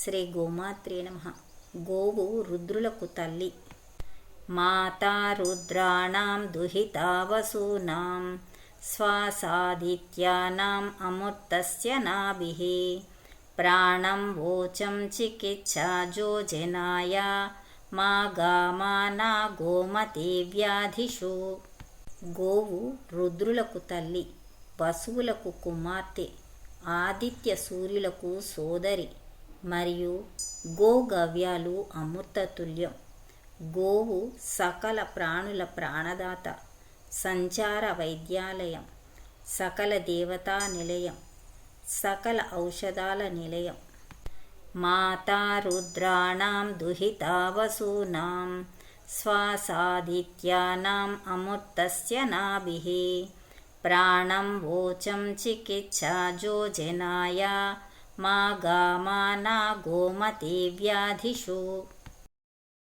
శ్రీ గోమాత్రే నమః. గోవు రుద్రులకు తల్లి. మాతా రుద్రాణం దుహితా వసూనాం శ్వాసాదిత్యానాం అమృతస్య నాభిః ప్రాణం వోచం చికిత్సా జోజనాయ మా గామానా గోమతి వ్యాధిషు. గోవు రుద్రులకు తల్లి, వసువులకు కుమార్తె, ఆదిత్య సూర్యులకు సోదరి మరియు గోగవ్యాలు అమృతతుల్యం. గోవు సకల ప్రాణుల ప్రాణదాత, సంచార వైద్యాలయం, సకల దేవతా నిలయం, సకల ఔషధాల నిలయం. మాతా రుద్రాణం దుహితా వసూనాం శ్వాసాదిత్యానాం అమృతస్య నాభిః ప్రాణం వోచం చికిత్సా జోజనాయ మా గామానా గోమతి వ్యాధిషు.